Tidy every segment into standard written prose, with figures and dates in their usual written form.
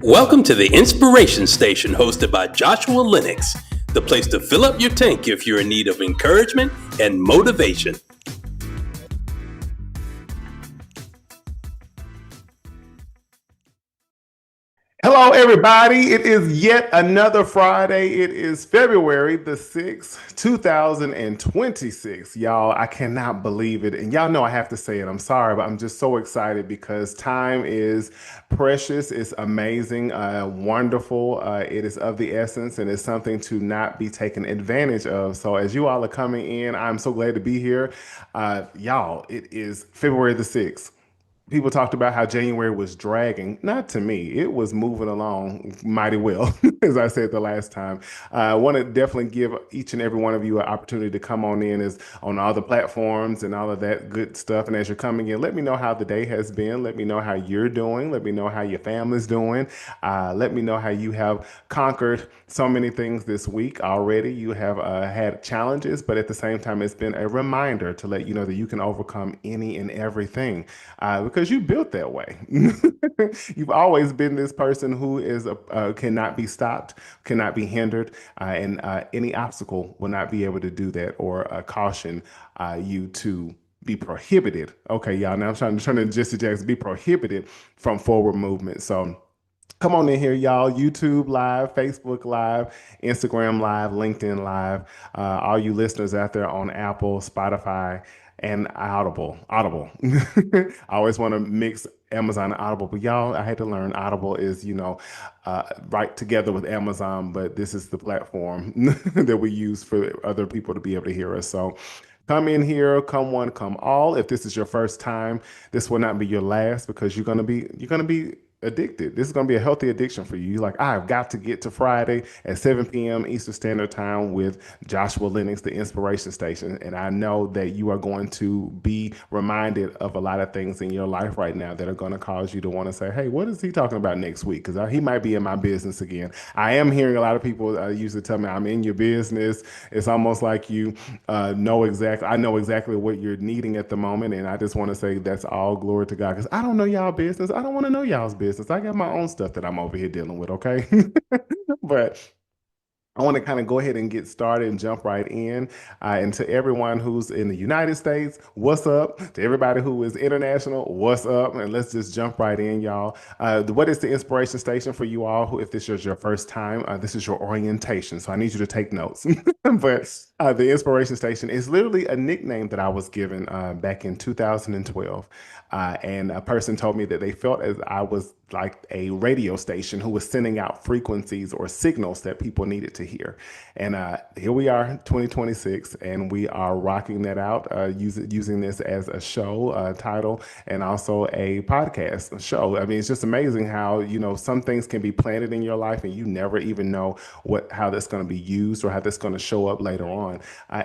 Welcome to the Inspiration Station hosted by Joshua Lenox, the place to fill up your tank if you're in need of encouragement and motivation. Hello, everybody. It is yet another Friday. It is February the 6th, 2026. Y'all, I cannot believe it. And y'all know I have to say it. I'm sorry, but I'm just so excited because time is precious. It's amazing, wonderful. It is of the essence and it's something to not be taken advantage of. So, as you all are coming in, I'm so glad to be here. Y'all, it is February the 6th. People talked about how January was dragging. Not to me. It was moving along mighty well, as I said the last time. I want to definitely give each and every one of you an opportunity to come on in as on all the platforms and all of that good stuff. And as you're coming in, let me know how the day has been. Let me know how you're doing. Let me know how your family's doing. Let me know how you have conquered so many things this week already. You have had challenges, but at the same time, it's been a reminder to let you know that you can overcome any and everything. Because you built that way. You've always been this person who is cannot be stopped, cannot be hindered, and any obstacle will not be able to do that or caution you to be prohibited. Okay, y'all. Now I'm trying to just suggest be prohibited from forward movement. So. Come on in here, y'all. YouTube Live, Facebook Live, Instagram Live, LinkedIn Live. All you listeners out there on Apple, Spotify, and Audible. Audible. I always want to mix Amazon and Audible, but y'all, I had to learn Audible is, right together with Amazon, but this is the platform that we use for other people to be able to hear us. So come in here, come one, come all. If this is your first time, this will not be your last because you're gonna be addicted. This is going to be a healthy addiction for you. You're like, I've got to get to Friday at 7 p.m. Eastern Standard Time with Joshua Lenox, the Inspiration Station. And I know that you are going to be reminded of a lot of things in your life right now that are going to cause you to want to say, hey, what is he talking about next week? Because he might be in my business again. I am hearing a lot of people usually tell me I'm in your business. It's almost like you I know exactly what you're needing at the moment. And I just want to say that's all glory to God because I don't know y'all business. I don't want to know y'all's business. I got my own stuff that I'm over here dealing with, okay? But I want to kind of go ahead and get started and jump right in. And to everyone who's in the United States, what's up? To everybody who is international, what's up? And let's just jump right in, y'all. What is the inspiration station for you all? Who, if this is your first time, this is your orientation. So I need you to take notes. But the inspiration station is literally a nickname that I was given back in 2012. And a person told me that they felt as I was like a radio station who was sending out frequencies or signals that people needed to hear. And here we are, 2026, and we are rocking that out, using this as a show title and also a podcast show. I mean, it's just amazing how, some things can be planted in your life and you never even know how that's going to be used or how that's going to show up later on. I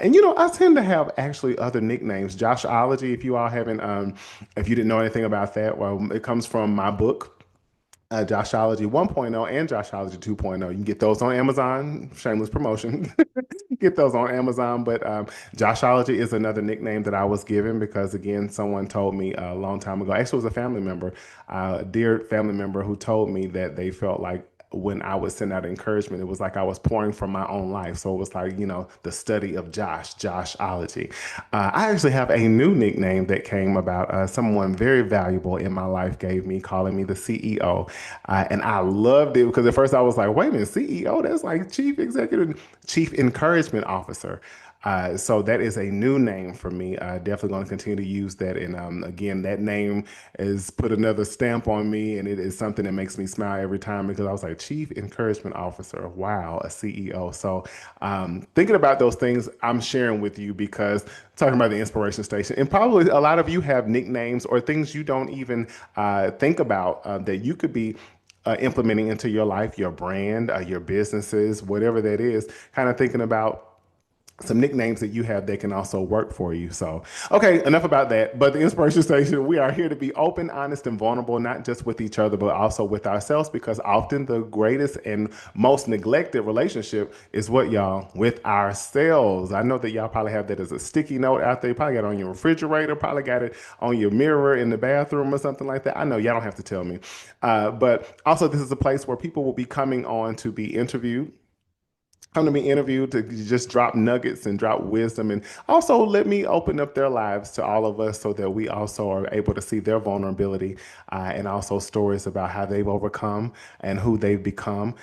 tend to have actually other nicknames. Joshology, if you all haven't, if you didn't know anything about that, well, it comes from my book. Joshology 1.0 and Joshology 2.0. You can get those on Amazon. Shameless promotion. Get those on Amazon. But Joshology is another nickname that I was given because, again, someone told me a long time ago. Actually, it was a family member, a dear family member, who told me that they felt like when I would send out encouragement, it was like I was pouring from my own life. So it was like, the study of Joshology. I actually have a new nickname that came about. Someone very valuable in my life gave me, calling me the CEO. And I loved it because at first I was like, wait a minute, CEO? That's like Chief Encouragement Officer. So that is a new name for me. Definitely going to continue to use that. And again, that name has put another stamp on me, and it is something that makes me smile every time because I was like, Chief Encouragement Officer. Wow, a CEO. So thinking about those things, I'm sharing with you because talking about the inspiration station, and probably a lot of you have nicknames or things you don't even think about that you could be implementing into your life, your brand, your businesses, whatever that is, kind of thinking about some nicknames that you have that can also work for you. So, okay, enough about that. But the Inspiration Station, we are here to be open, honest, and vulnerable, not just with each other, but also with ourselves, because often the greatest and most neglected relationship is what, y'all? With ourselves. I know that y'all probably have that as a sticky note out there. You probably got it on your refrigerator, probably got it on your mirror in the bathroom or something like that. I know y'all don't have to tell me. But also, this is a place where people will be coming on to be interviewed, come to be interviewed to just drop nuggets and drop wisdom, and also let me open up their lives to all of us so that we also are able to see their vulnerability, and also stories about how they've overcome and who they've become.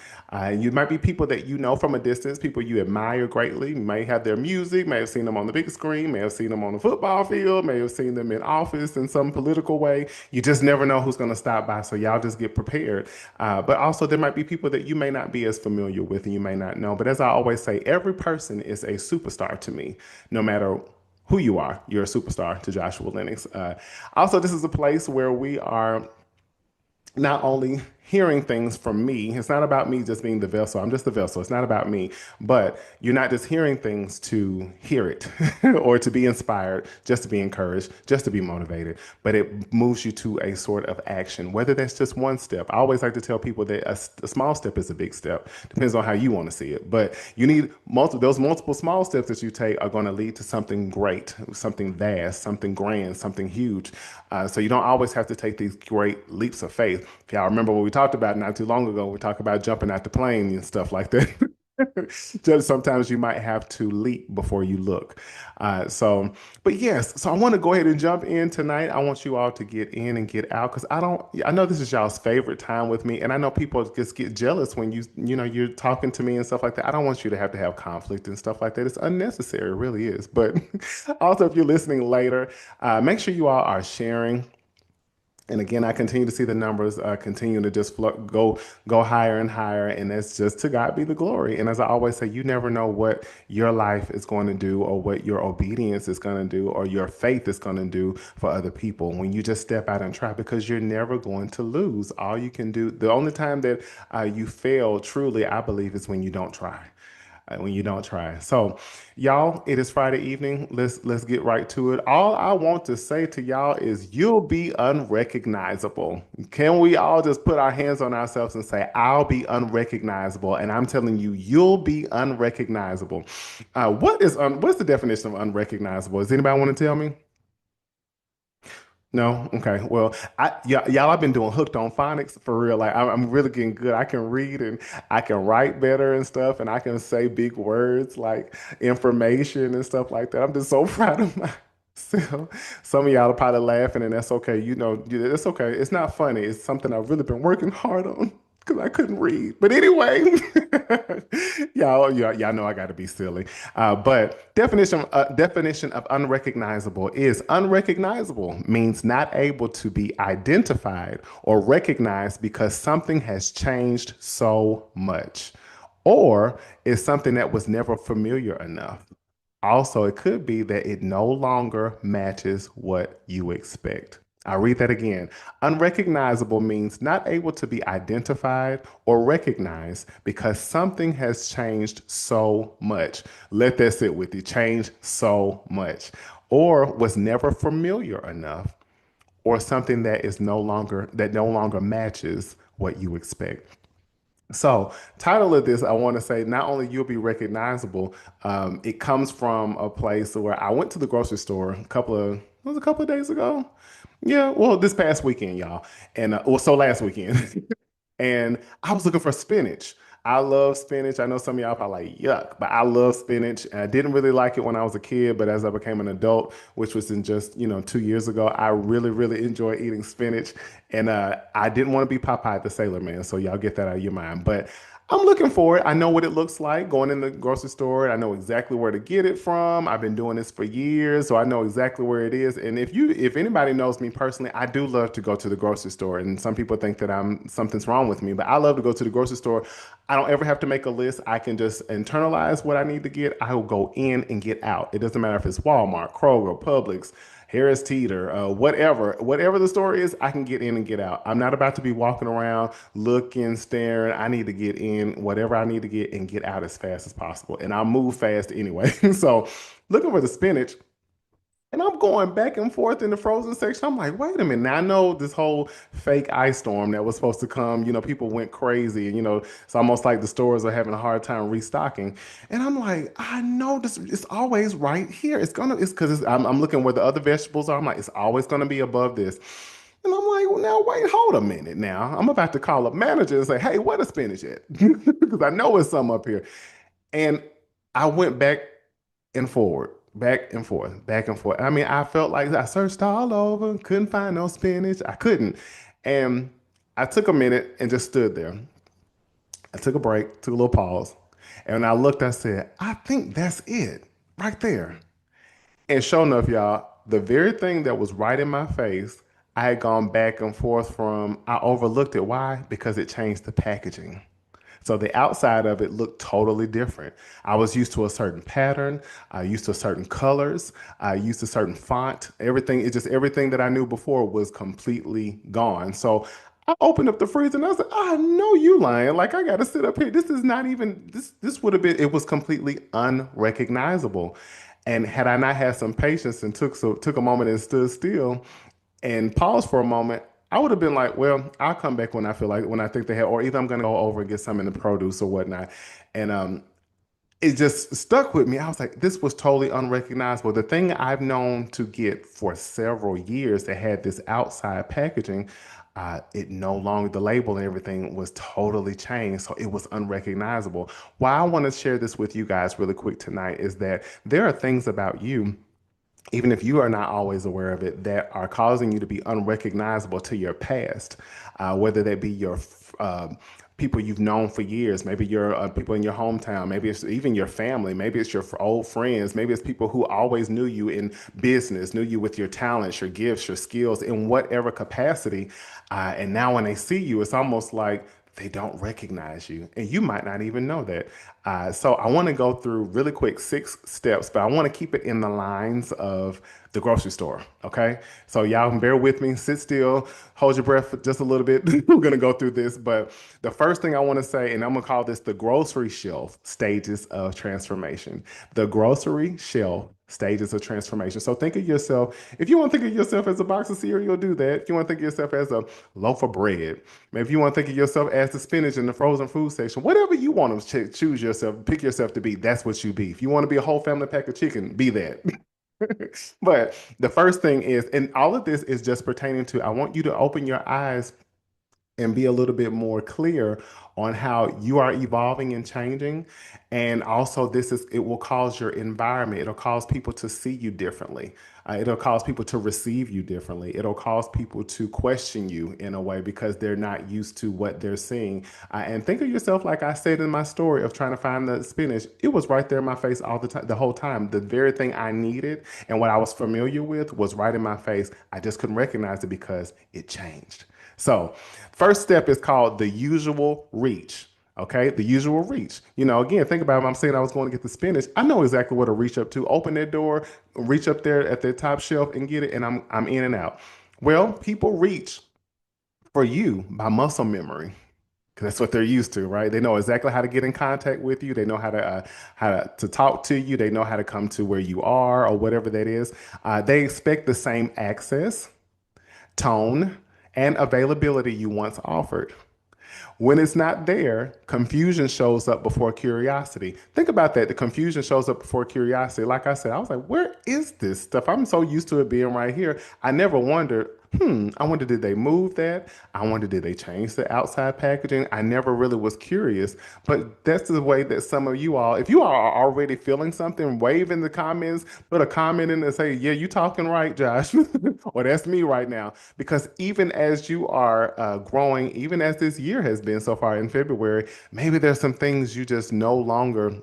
You might be people that you know from a distance, people you admire greatly. You may have their music, may have seen them on the big screen, may have seen them on the football field, may have seen them in office in some political way. You just never know who's going to stop by, so y'all just get prepared. But also, there might be people that you may not be as familiar with and you may not know. But as I always say, every person is a superstar to me, no matter who you are. You're a superstar to Joshua Lenox. Also, this is a place where we are not only hearing things from me. It's not about me just being the vessel. I'm just the vessel. It's not about me. But you're not just hearing things to hear it or to be inspired, just to be encouraged, just to be motivated, but it moves you to a sort of action, whether that's just one step. I always like to tell people that a small step is a big step. Depends on how you want to see it. But you need those multiple small steps that you take are going to lead to something great, something vast, something grand, something huge. So you don't always have to take these great leaps of faith. If y'all remember what we talked about not too long ago, we talked about jumping out the plane and stuff like that. Just sometimes you might have to leap before you look. But yes, so I want to go ahead and jump in tonight. I want you all to get in and get out, because I know this is y'all's favorite time with me, and I know people just get jealous when you're talking to me and stuff like that. I don't want you to have conflict and stuff like that. It's unnecessary, it really is. But also, if you're listening later, make sure you all are sharing. And again, I continue to see the numbers continue to just go higher and higher, and that's just to God be the glory. And as I always say, you never know what your life is going to do, or what your obedience is going to do, or your faith is going to do for other people when you just step out and try, because you're never going to lose. All you can do, the only time that you fail truly, I believe, is when you don't try. When you don't try. So, y'all, it is Friday evening. Let's get right to it. All I want to say to y'all is you'll be unrecognizable. Can we all just put our hands on ourselves and say, I'll be unrecognizable? And I'm telling you, you'll be unrecognizable. What's the definition of unrecognizable? Does anybody want to tell me? No? Okay. Well, y'all, I've been doing hooked on phonics for real. Like, I'm really getting good. I can read and I can write better and stuff, and I can say big words like information and stuff like that. I'm just so proud of myself. Some of y'all are probably laughing, and that's okay. It's okay. It's not funny. It's something I've really been working hard on, because I couldn't read. But anyway, y'all know I got to be silly. But definition of unrecognizable is: unrecognizable means not able to be identified or recognized because something has changed so much, or is something that was never familiar enough. Also, it could be that it no longer matches what you expect. I'll read that again. Unrecognizable means not able to be identified or recognized because something has changed so much. Let that sit with you. Changed so much. Or was never familiar enough, or something that no longer matches what you expect. So, title of this, I want to say, not only you'll be recognizable, it comes from a place where I went to the grocery store it was a couple of days ago. Yeah, well, this past weekend, y'all, and so last weekend. And I was looking for spinach. I love spinach. I know some of y'all probably like, yuck, but I love spinach. And I didn't really like it when I was a kid, but as I became an adult, which was in just, 2 years ago, I really, really enjoy eating spinach. And I didn't want to be Popeye the Sailor Man, so y'all get that out of your mind. But I'm looking for it. I know what it looks like going in the grocery store. I know exactly where to get it from. I've been doing this for years, so I know exactly where it is. And if anybody knows me personally, I do love to go to the grocery store. And some people think that something's wrong with me, but I love to go to the grocery store. I don't ever have to make a list. I can just internalize what I need to get. I will go in and get out. It doesn't matter if it's Walmart, Kroger, Publix. Harris Teeter, whatever the store is, I can get in and get out. I'm not about to be walking around looking, staring. I need to get in whatever I need to get and get out as fast as possible. And I'll move fast anyway. So looking for the spinach. And I'm going back and forth in the frozen section. I'm like, wait a minute. Now I know this whole fake ice storm that was supposed to come, people went crazy. And, it's almost like the stores are having a hard time restocking. And I'm like, I know this, it's always right here. It's because I'm looking where the other vegetables are. I'm like, it's always going to be above this. And I'm like, well, now wait, hold a minute now. I'm about to call a manager and say, hey, where the spinach at? Because I know it's some up here. And I went back and forward, back and forth, back and forth. I mean, I felt like I searched all over, couldn't find no spinach. I couldn't. And I took a minute and just stood there. I took a break, took a little pause. And when I looked, I said, I think that's it right there. And sure enough, y'all, the very thing that was right in my face, I had gone back and forth from, I overlooked it. Why? Because it changed the packaging. So the outside of it looked totally different. I was used to a certain pattern. I used to certain colors. I used to certain font. Everything that I knew before was completely gone. So I opened up the freezer and I was like, I know you lying. Like I got to sit up here. This is not even this would have been it was completely unrecognizable. And had I not had some patience and took a moment and stood still and paused for a moment, I would have been like, well, I'll come back when I think they have, or either I'm gonna go over and get some in the produce or whatnot. And it just stuck with me. I was like, this was totally unrecognizable. The thing I've known to get for several years that had this outside packaging, it no longer, the label and everything was totally changed. So it was unrecognizable. Why I want to share this with you guys really quick tonight is that there are things about you even if you are not always aware of it, that are causing you to be unrecognizable to your past, whether that be your people you've known for years, maybe your people in your hometown, maybe it's even your family, maybe it's your old friends, maybe it's people who always knew you in business, knew you with your talents, your gifts, your skills, in whatever capacity. And now when they see you, it's almost like they don't recognize you, and you might not even know that. So I want to go through really quick 6 steps, but I want to keep it in the lines of the grocery store. Okay. So y'all can bear with me, sit still, hold your breath for just a little bit. We're going to go through this, but the first thing I want to say, and I'm going to call this the grocery shelf stages of transformation. The grocery shelf stages of transformation. So think of yourself, if you want to think of yourself as a box of cereal, do that. If you want to think of yourself as a loaf of bread, maybe if you want to think of yourself as the spinach in the frozen food section, whatever you want to choose yourself, pick yourself to be, that's what you be. If you want to be a whole family pack of chicken, be that. But the first thing is, and all of this is just pertaining to, I want you to open your eyes and be a little bit more clear on how you are evolving and changing. And also, it will cause your environment, it'll cause people to see you differently. It'll cause people to receive you differently. It'll cause people to question you in a way because they're not used to what they're seeing. And think of yourself, like I said in my story of trying to find the spinach, it was right there in my face all the time, the whole time. The very thing I needed and what I was familiar with was right in my face. I just couldn't recognize it because it changed. So, first step is called the usual reach. Okay, the usual reach. Again, think about it. I'm saying I was going to get the spinach. I know exactly where to reach up to. Open that door, reach up there at the top shelf and get it, and I'm in and out. Well, people reach for you by muscle memory because that's what they're used to, right? They know exactly how to get in contact with you. They know how to talk to you. They know how to come to where you are or whatever that is. They expect the same access, tone, and availability you once offered. When it's not there, confusion shows up before curiosity. Think about that. The confusion shows up before curiosity. Like I said, I was like, where is this stuff? I'm so used to it being right here. I never wondered, I wonder, did they move that? I wonder, did they change the outside packaging? I never really was curious, but that's the way that some of you all, if you are already feeling something, wave in the comments, put a comment in and say, yeah, you talking right, Josh, or that's me right now. Because even as you are growing, even as this year has been so far in February, maybe there's some things you just no longer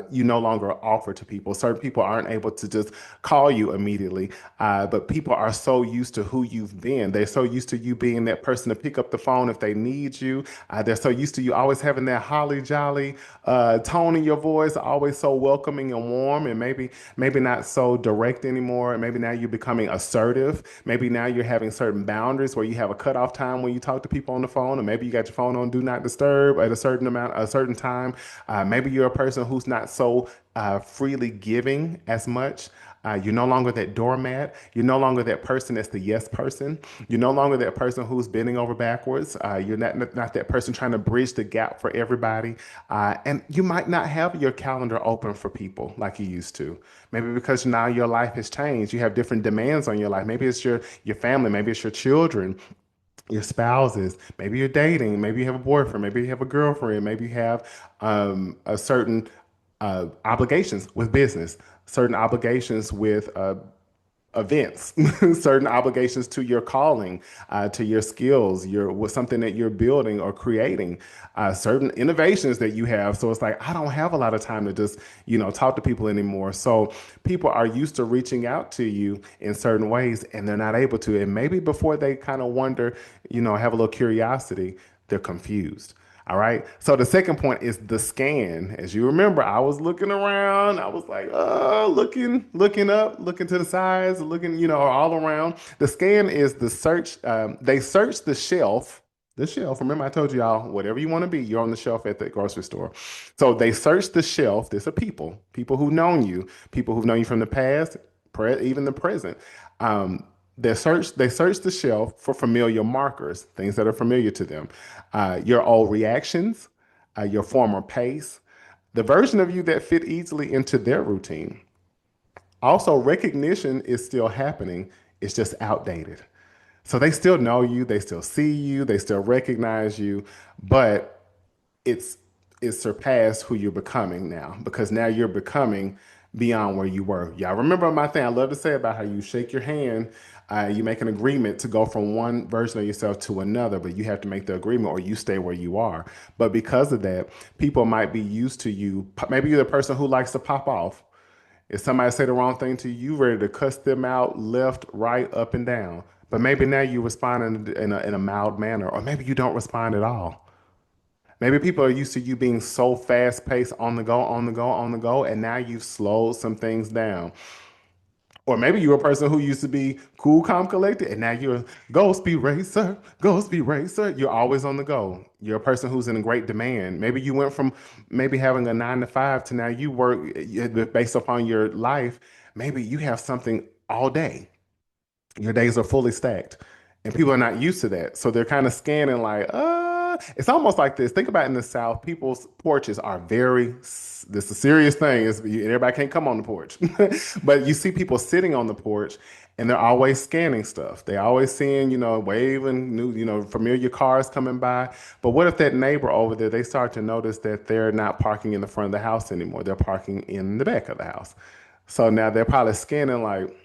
you no longer offer to people. Certain people aren't able to just call you immediately, but people are so used to who you've been. They're so used to you being that person to pick up the phone if they need you. They're so used to you always having that holly jolly tone in your voice, always so welcoming and warm, and maybe not so direct anymore. And maybe now you're becoming assertive. Maybe now you're having certain boundaries where you have a cutoff time when you talk to people on the phone, or maybe you got your phone on do not disturb at a certain time. Maybe you're a person who's not so freely giving as much. You're no longer that doormat. You're no longer that person that's the yes person. You're no longer that person who's bending over backwards. You're not that person trying to bridge the gap for everybody. And you might not have your calendar open for people like you used to. Maybe because now your life has changed. You have different demands on your life. Maybe it's your family. Maybe it's your children, your spouses. Maybe you're dating. Maybe you have a boyfriend. Maybe you have a girlfriend. Maybe you have a certain obligations with business, certain obligations with events, certain obligations to your calling, to your skills, your with something that you're building or creating, certain innovations that you have. So it's like I don't have a lot of time to just talk to people anymore. So people are used to reaching out to you in certain ways, and they're not able to. And maybe before they kind of wonder, have a little curiosity, they're confused. All right. So the second point is the scan. As you remember, I was looking around. I was like, looking up, looking to the sides, looking, all around. The scan is the search. They search the shelf. The shelf. Remember, I told y'all, whatever you want to be, you're on the shelf at the grocery store. So they search the shelf. These are people who've known you from the past, even the present. Um, they search the shelf for familiar markers, things that are familiar to them. Your old reactions, your former pace, the version of you that fit easily into their routine. Also, recognition is still happening. It's just outdated. So they still know you, they still see you, they still recognize you, but it's it's surpassed who you're becoming now because now you're becoming beyond where you were. Y'all remember my thing I love to say about how you shake your hand, you make an agreement to go from one version of yourself to another, but you have to make the agreement or you stay where you are. But because of that, people might be used to you. Maybe you're the person who likes to pop off. If somebody say the wrong thing to you, you ready to cuss them out left, right, up, and down. But maybe now you respond in a mild manner, or maybe you don't respond at all. Maybe people are used to you being so fast paced on the go, on the go, on the go, and now you've slowed some things down. Or maybe you're a person who used to be cool, calm, collected, and now you're a ghost speed racer, ghost speed racer. You're always on the go. You're a person who's in great demand. Maybe you went from maybe having a 9 to 5 to now you work based upon your life. Maybe you have something all day. Your days are fully stacked, and people are not used to that. So they're kind of scanning like, it's almost like this. Think about in the South, people's porches are this is a serious thing. Everybody can't come on the porch. But you see people sitting on the porch and they're always scanning stuff. They always seeing, waving new, familiar cars coming by. But what if that neighbor over there, they start to notice that they're not parking in the front of the house anymore. They're parking in the back of the house. So now they're probably scanning like,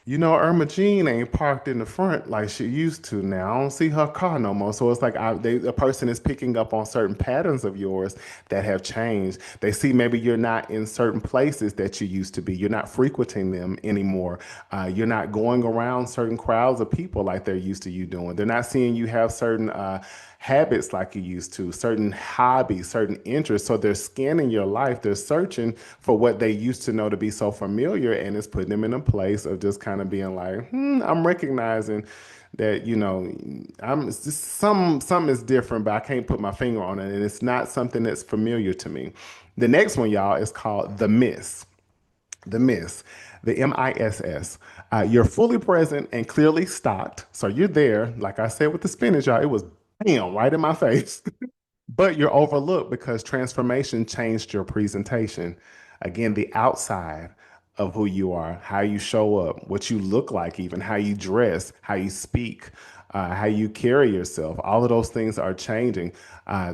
Irma Jean ain't parked in the front like she used to now. I don't see her car no more. So it's like a person is picking up on certain patterns of yours that have changed. They see maybe you're not in certain places that you used to be. You're not frequenting them anymore. You're not going around certain crowds of people like they're used to you doing. They're not seeing you have certain habits like you used to, certain hobbies, certain interests. So they're scanning your life. They're searching for what they used to know to be so familiar, and it's putting them in a place of just kind of being like, I'm recognizing that I'm it's just some is different, but I can't put my finger on it, and it's not something that's familiar to me. The next one, y'all, is called the miss. The miss, the MISS. You're fully present and clearly stocked. So you're there, like I said with the spinach, y'all, it was bam, right in my face. But you're overlooked because transformation changed your presentation. Again, the outside of who you are, how you show up, what you look like, even how you dress, how you speak, how you carry yourself. All of those things are changing.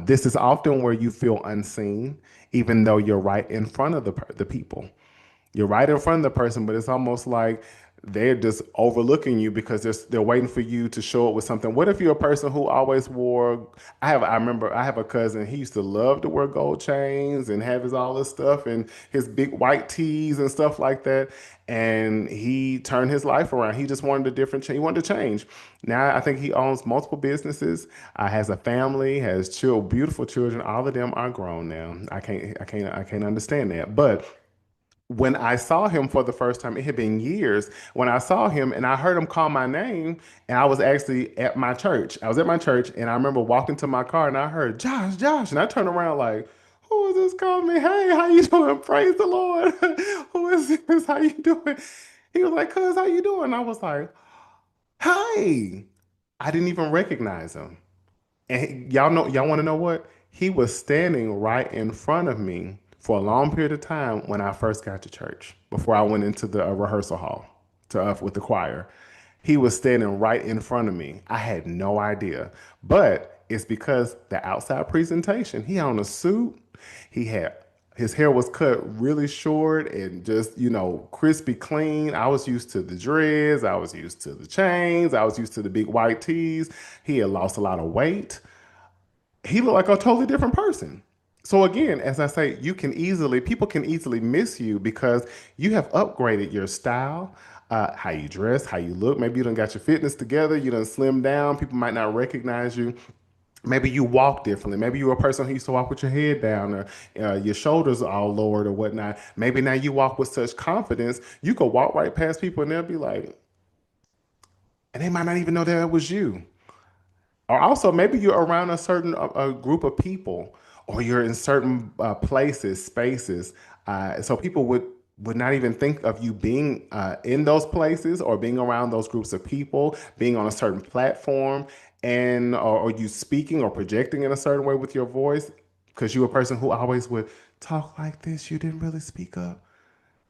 This is often where you feel unseen, even though you're right in front of the people. You're right in front of the person, but it's almost like they're just overlooking you because they're waiting for you to show up with something. What if you're a person who always wore? I remember I have a cousin. He used to love to wear gold chains and have his all this stuff and his big white tees and stuff like that. And he turned his life around. He just wanted a different change. He wanted to change. Now I think he owns multiple businesses. Has a family. Has beautiful children. All of them are grown now. I can't understand that, but when I saw him for the first time, it had been years when I saw him and I heard him call my name, and I was actually at my church. I was at my church and I remember walking to my car and I heard Josh, Josh, and I turned around like, who is this calling me? Hey, how you doing? Praise the Lord. Who is this? How you doing? He was like, cuz, how you doing? I was like, hey. I didn't even recognize him. And y'all want to know what? He was standing right in front of me for a long period of time when I first got to church, before I went into the rehearsal hall with the choir. He was standing right in front of me. I had no idea, but it's because the outside presentation. He had on a suit. He had his hair was cut really short and just, crispy clean. I was used to the dreads. I was used to the chains. I was used to the big white tees. He had lost a lot of weight. He looked like a totally different person. So again, as I say, people can easily miss you because you have upgraded your style, how you dress, how you look. Maybe you done got your fitness together. You done slimmed down. People might not recognize you. Maybe you walk differently. Maybe you're a person who used to walk with your head down or your shoulders all lowered or whatnot. Maybe now you walk with such confidence, you could walk right past people and they'll be like, and they might not even know that it was you. Or also, maybe you're around a group of people, or you're in certain places, spaces, so people would not even think of you being in those places or being around those groups of people, being on a certain platform, and or you speaking or projecting in a certain way with your voice, because you're a person who always would talk like this. You didn't really speak up.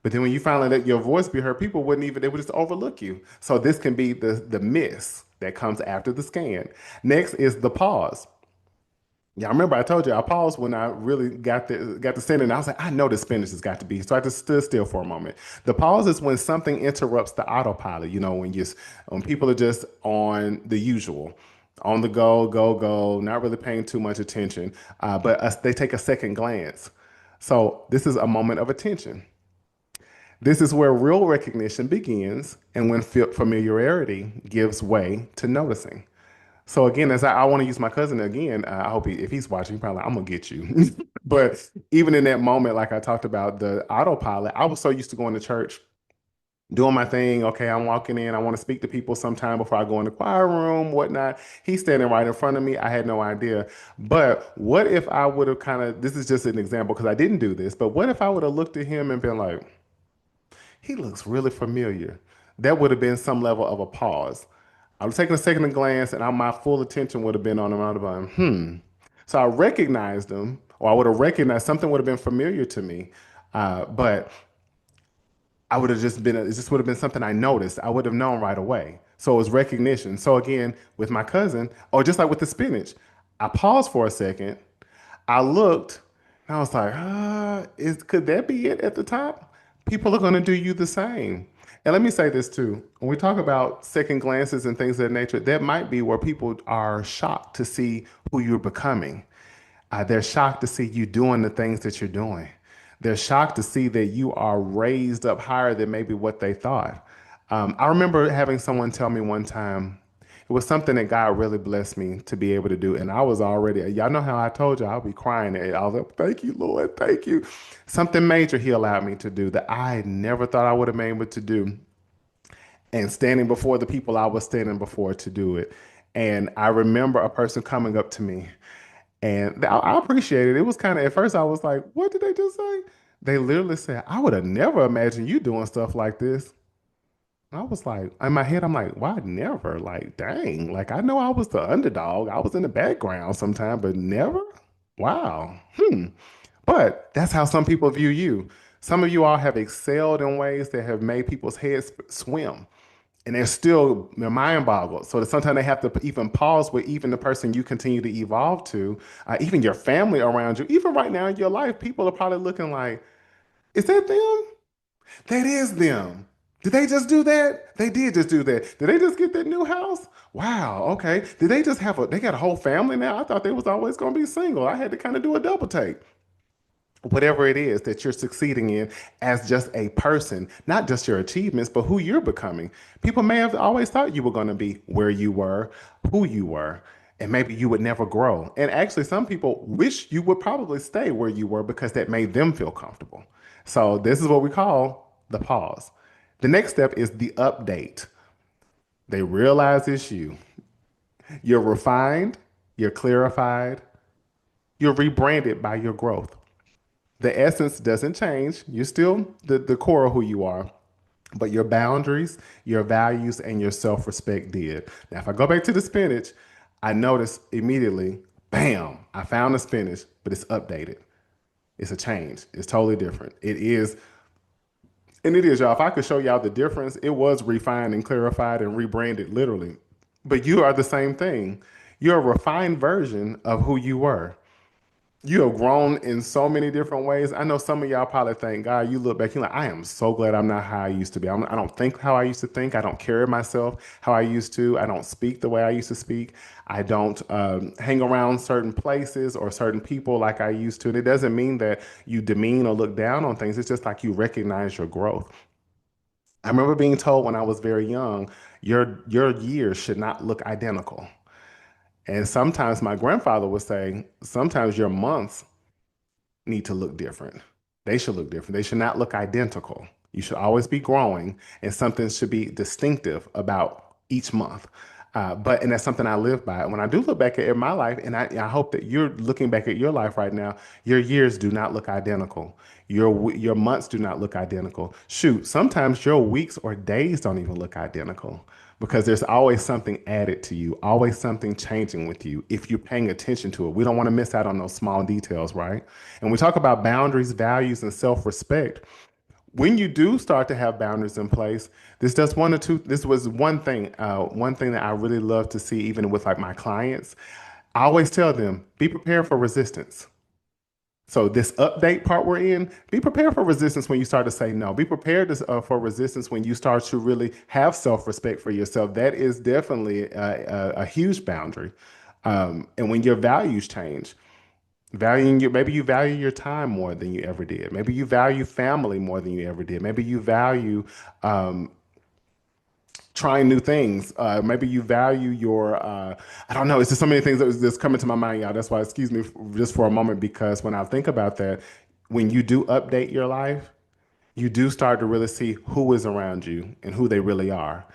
But then when you finally let your voice be heard, people wouldn't even, they would just overlook you. So this can be the miss that comes after the scan. Next is the pause. Yeah, I remember I told you I paused when I really got the send, and I was like, I know this finish has got to be. So I just stood still for a moment. The pause is when something interrupts the autopilot. When people are just on the usual, on the go, go, go, not really paying too much attention, but they take a second glance. So this is a moment of attention. This is where real recognition begins and when familiarity gives way to noticing. So again, as I want to use my cousin again, I hope if he's watching, probably like, I'm gonna get you. But even in that moment, like I talked about the autopilot, I was so used to going to church, doing my thing. Okay, I'm walking in. I want to speak to people sometime before I go in the choir room, whatnot. He's standing right in front of me. I had no idea. But what if I would have this is just an example because I didn't do this, but what if I would have looked at him and been like, he looks really familiar. That would have been some level of a pause. I was taking a second glance, and my full attention would have been on him. I'd have been, So I recognized him, or I would have recognized something would have been familiar to me, but I would have just been, it just would have been something I noticed. I would have known right away. So it was recognition. So again, with my cousin, or just like with the spinach, I paused for a second. I looked, and I was like, could that be it at the top? People are going to do you the same. And let me say this too. When we talk about second glances and things of that nature, that might be where people are shocked to see who you're becoming. They're shocked to see you doing the things that you're doing. They're shocked to see that you are raised up higher than maybe what they thought. I remember having someone tell me one time, it was something that God really blessed me to be able to do. And I was already, y'all know how I told you, I'll be crying. I was like, thank you, Lord, thank you. Something major He allowed me to do that I never thought I would have been able to do, and standing before the people I was standing before to do it. And I remember a person coming up to me, and I appreciate it. It was kind of, at first I was like, what did they just say? They literally said, I would have never imagined you doing stuff like this. I was like, in my head, I'm like, why never? Like, dang, like I know I was the underdog. I was in the background sometime, but never? Wow. But that's how some people view you. Some of you all have excelled in ways that have made people's heads swim. And they're still, their mind boggled. So that sometimes they have to even pause with even the person you continue to evolve to, even your family around you. Even right now in your life, people are probably looking like, is that them? That is them. Did they just do that? They did just do that. Did they just get that new house? Wow. Okay. Did they just they got a whole family now? I thought they was always going to be single. I had to kind of do a double take. Whatever it is that you're succeeding in as just a person, not just your achievements, but who you're becoming. People may have always thought you were going to be where you were, who you were, and maybe you would never grow. And actually, some people wish you would probably stay where you were because that made them feel comfortable. So, this is what we call the pause. The next step is the update. They realize it's you. You're refined, you're clarified, you're rebranded by your growth. The essence doesn't change. You're still the core of who you are, but your boundaries, your values, and your self respect did. Now, if I go back to the spinach, I notice immediately, bam, I found the spinach, but it's updated. It's a change. It's totally different. It is, and it is, y'all. If I could show y'all the difference, it was refined and clarified and rebranded literally. But you are the same thing. You're a refined version of who you were. You have grown in so many different ways. I know some of y'all probably think, God, you look back, you're like, I am so glad I'm not how I used to be. I don't think how I used to think. I don't carry myself how I used to. I don't speak the way I used to speak. I don't hang around certain places or certain people like I used to. And it doesn't mean that you demean or look down on things. It's just like you recognize your growth. I remember being told when I was very young, your years should not look identical. And sometimes my grandfather would say, sometimes your months need to look different. They should look different. They should not look identical. You should always be growing, and something should be distinctive about each month. And that's something I live by. When I do look back at my life, and I hope that you're looking back at your life right now, your years do not look identical. Your months do not look identical. Shoot, sometimes your weeks or days don't even look identical because there's always something added to you, always something changing with you if you're paying attention to it. We don't want to miss out on those small details, right? And we talk about boundaries, values, and self-respect. When you do start to have boundaries in place, this does one or two. This was one thing that I really love to see, even with like my clients. I always tell them, be prepared for resistance. So this update part we're in, be prepared for resistance when you start to say no. Be prepared for resistance when you start to really have self-respect for yourself. That is definitely a huge boundary. And when your values change, maybe you value your time more than you ever did. Maybe you value family more than you ever did. Maybe you value trying new things. Maybe you value I don't know. It's just so many things that's coming to my mind, y'all. That's why, excuse me just for a moment, because when I think about that, when you do update your life, you do start to really see who is around you and who they really are.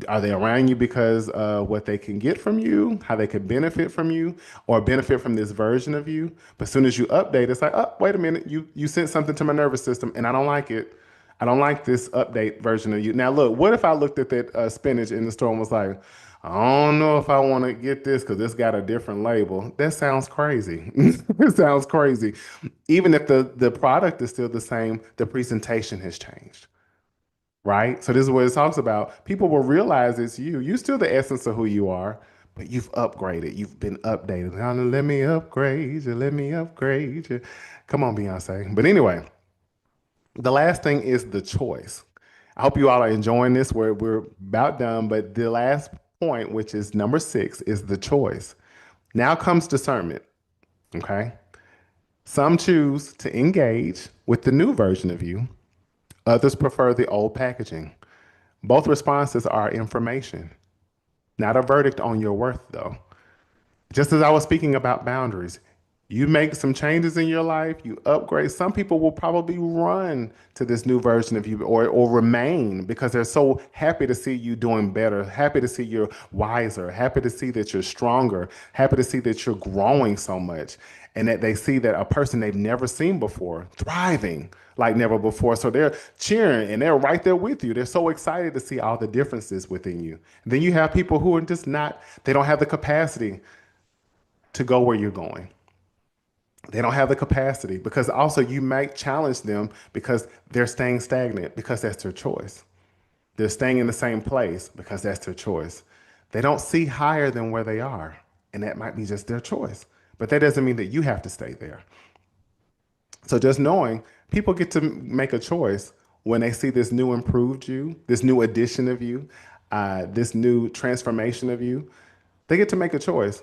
Are they around you because what they can get from you, how they could benefit from you, or benefit from this version of you? But as soon as you update, it's like, oh, wait a minute, you sent something to my nervous system, and I don't like it. I don't like this update version of you. Now, look, what if I looked at that spinach in the store and was like, I don't know if I want to get this because it's got a different label. That sounds crazy. It sounds crazy. Even if the product is still the same, the presentation has changed, right? So this is what it talks about. People will realize it's you. You're still the essence of who you are, but you've upgraded. You've been updated. Now, let me upgrade you. Let me upgrade you. Come on, Beyonce. But anyway, the last thing is the choice. I hope you all are enjoying this. We're about done, but the last point, which is number 6, is the choice. Now comes discernment. Okay. Some choose to engage with the new version of you. Others prefer the old packaging. Both responses are information, not a verdict on your worth, though. Just as I was speaking about boundaries, you make some changes in your life, you upgrade. Some people will probably run to this new version of you or remain because they're so happy to see you doing better, happy to see you're wiser, happy to see that you're stronger, happy to see that you're growing so much, and that they see that a person they've never seen before thriving like never before. So they're cheering and they're right there with you. They're so excited to see all the differences within you. And then you have people who are just not, they don't have the capacity to go where you're going. They don't have the capacity because also you might challenge them because they're staying stagnant because that's their choice. They're staying in the same place because that's their choice. They don't see higher than where they are, and that might be just their choice. But that doesn't mean that you have to stay there. So just knowing people get to make a choice when they see this new improved you, this new addition of you, this new transformation of you, they get to make a choice.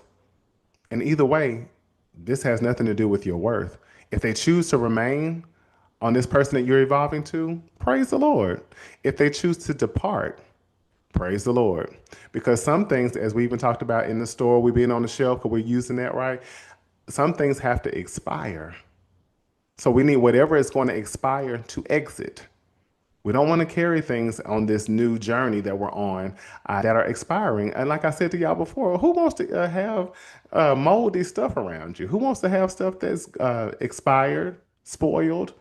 And either way, this has nothing to do with your worth. If they choose to remain on this person that you're evolving to, praise the Lord. If they choose to depart, praise the Lord. Because some things, as we even talked about in the store, we being on the shelf, because we're using that right, some things have to expire. So we need whatever is going to expire to exit. We don't want to carry things on this new journey that we're on that are expiring. And like I said to y'all before, who wants to have moldy stuff around you? Who wants to have stuff that's expired, spoiled?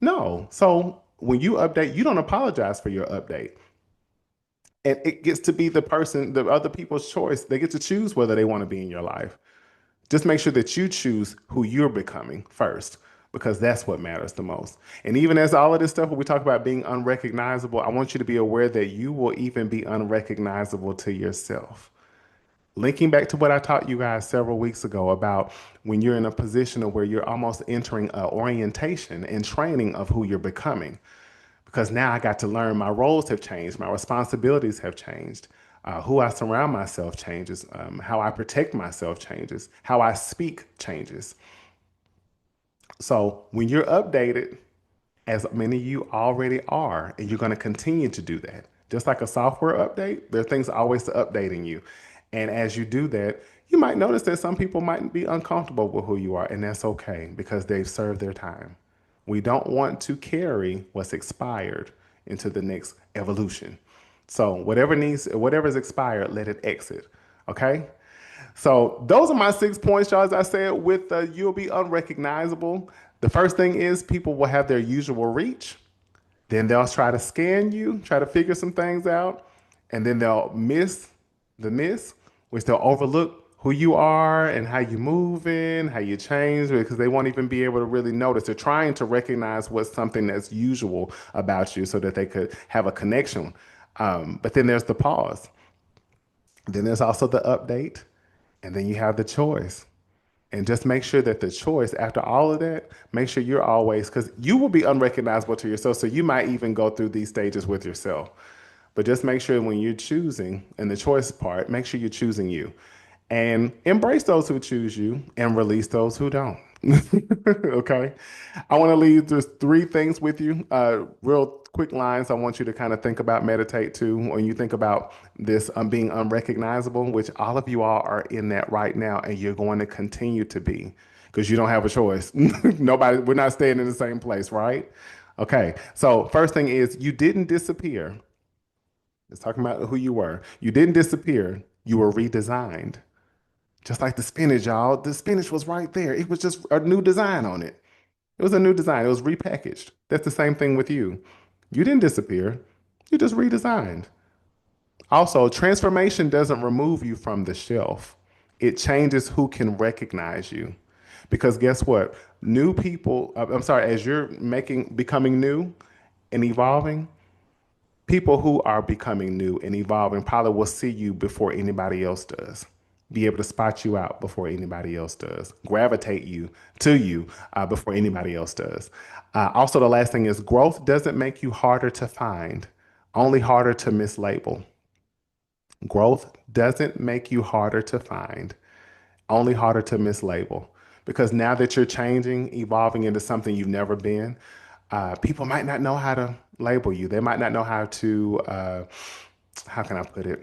No. So when you update, you don't apologize for your update. And it gets to be the person, the other people's choice. They get to choose whether they want to be in your life. Just make sure that you choose who you're becoming first, because that's what matters the most. And even as all of this stuff, when we talk about being unrecognizable, I want you to be aware that you will even be unrecognizable to yourself. Linking back to what I taught you guys several weeks ago about when you're in a position of where you're almost entering an orientation and training of who you're becoming. Because now I got to learn my roles have changed, my responsibilities have changed. Who I surround myself changes, how I protect myself changes, how I speak changes. So when you're updated, as many of you already are, and you're going to continue to do that, just like a software update, there are things always updating you. And as you do that, you might notice that some people might be uncomfortable with who you are, and that's okay because they've served their time. We don't want to carry what's expired into the next evolution. So whatever is expired, let it exit. Okay. So those are my 6 points, y'all. As I said, with you'll be unrecognizable. The first thing is people will have their usual reach. Then they'll try to scan you, try to figure some things out, and then they'll miss the miss, which they'll overlook who you are and how you move in, how you change, because they won't even be able to really notice. They're trying to recognize what's something that's usual about you so that they could have a connection. But then there's the pause. Then there's also the update, and then you have the choice. And just make sure that the choice, after all of that, make sure you're always, because you will be unrecognizable to yourself. So you might even go through these stages with yourself. But just make sure when you're choosing, in the choice part, make sure you're choosing you. And embrace those who choose you and release those who don't. Okay. I want to leave just 3 things with you. Real quick lines I want you to kind of think about, meditate to when you think about this being unrecognizable, which all of you all are in that right now, and you're going to continue to be because you don't have a choice. Nobody, we're not staying in the same place, right? Okay. So, first thing is you didn't disappear. It's talking about who you were. You didn't disappear, you were redesigned. Just like the spinach, y'all. The spinach was right there. It was just a new design on it. It was a new design. It was repackaged. That's the same thing with you. You didn't disappear. You just redesigned. Also, transformation doesn't remove you from the shelf. It changes who can recognize you. Because guess what? New people, I'm sorry, as you're becoming new and evolving, people who are becoming new and evolving probably will see you before anybody else does. Be able to spot you out before anybody else does, gravitate you to you before anybody else does. Also, the last thing is growth doesn't make you harder to find, only harder to mislabel. Growth doesn't make you harder to find, only harder to mislabel. Because now that you're changing, evolving into something you've never been, people might not know how to label you. They might not know how can I put it?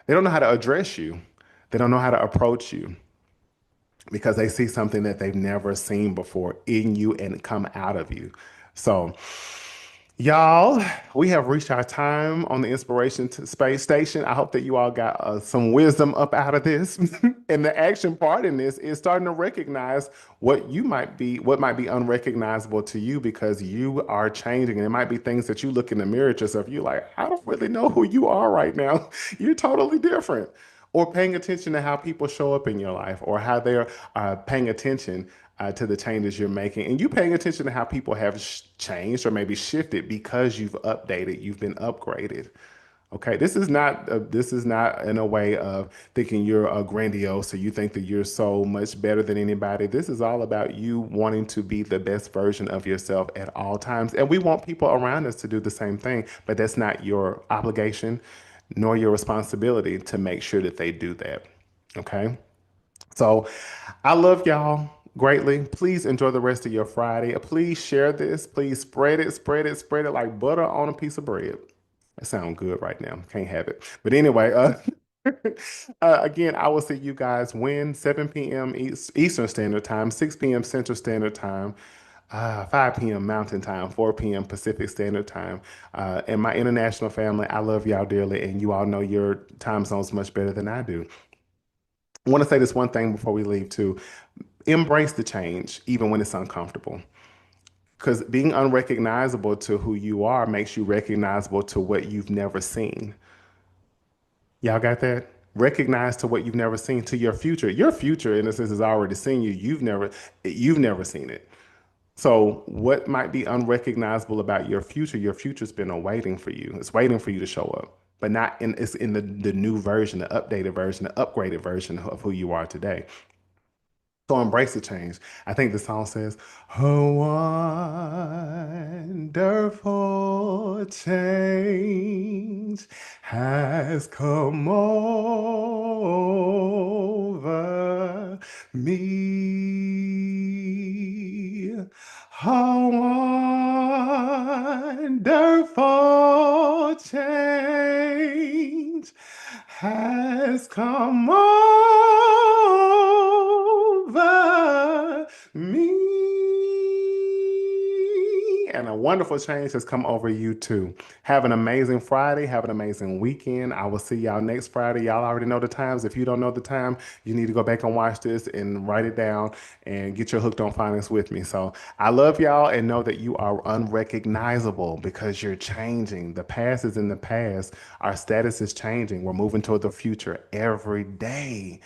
They don't know how to address you. They don't know how to approach you because they see something that they've never seen before in you and come out of you. So, y'all, we have reached our time on the Inspiration Space Station. I hope that you all got some wisdom up out of this. And the action part in this is starting to recognize what might be unrecognizable to you because you are changing. And it might be things that you look in the mirror at yourself, you're like, I don't really know who you are right now. You're totally different. Or paying attention to how people show up in your life or how they're paying attention to the changes you're making. And you paying attention to how people have changed or maybe shifted because you've updated, you've been upgraded. Okay, this is not in a way of thinking you're grandiose or you think that you're so much better than anybody. This is all about you wanting to be the best version of yourself at all times. And we want people around us to do the same thing, but that's not your obligation nor your responsibility to make sure that they do that. Okay? So I love y'all greatly. Please enjoy the rest of your Friday. Please share this. Please spread it, spread it, spread it like butter on a piece of bread. That sounds good right now. Can't have it. But anyway, again, I will see you guys when 7 p.m. Eastern Standard Time, 6 p.m. Central Standard Time, 5 p.m. Mountain Time, 4 p.m. Pacific Standard Time. And my international family, I love y'all dearly, and you all know your time zones much better than I do. I want to say this one thing before we leave too. Embrace the change, even when it's uncomfortable. Because being unrecognizable to who you are makes you recognizable to what you've never seen. Y'all got that? Recognize to what you've never seen, to your future. Your future, in a sense, has already seen you. You've never seen it. So what might be unrecognizable about your future's been awaiting for you. It's waiting for you to show up. But not in it's in the new version, the updated version, the upgraded version of who you are today. So embrace the change. I think the song says, a wonderful change has come over me. A wonderful change has come over me. And a wonderful change has come over you too. Have an amazing Friday. Have an amazing weekend. I will see y'all next Friday. Y'all already know the times. If you don't know the time, you need to go back and watch this and write it down and get your hooked on finance with me. So I love y'all and know that you are unrecognizable because you're changing. The past is in the past. Our status is changing. We're moving toward the future every day.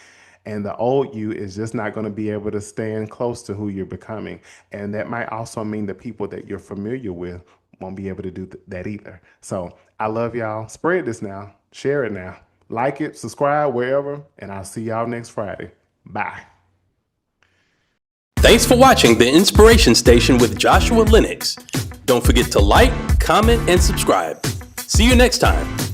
And the old you is just not going to be able to stand close to who you're becoming. And that might also mean the people that you're familiar with won't be able to do that either. So I love y'all. Spread this now. Share it now. Like it, subscribe, wherever. And I'll see y'all next Friday. Bye. Thanks for watching The Inspiration Station with Joshua Lenox. Don't forget to like, comment, and subscribe. See you next time.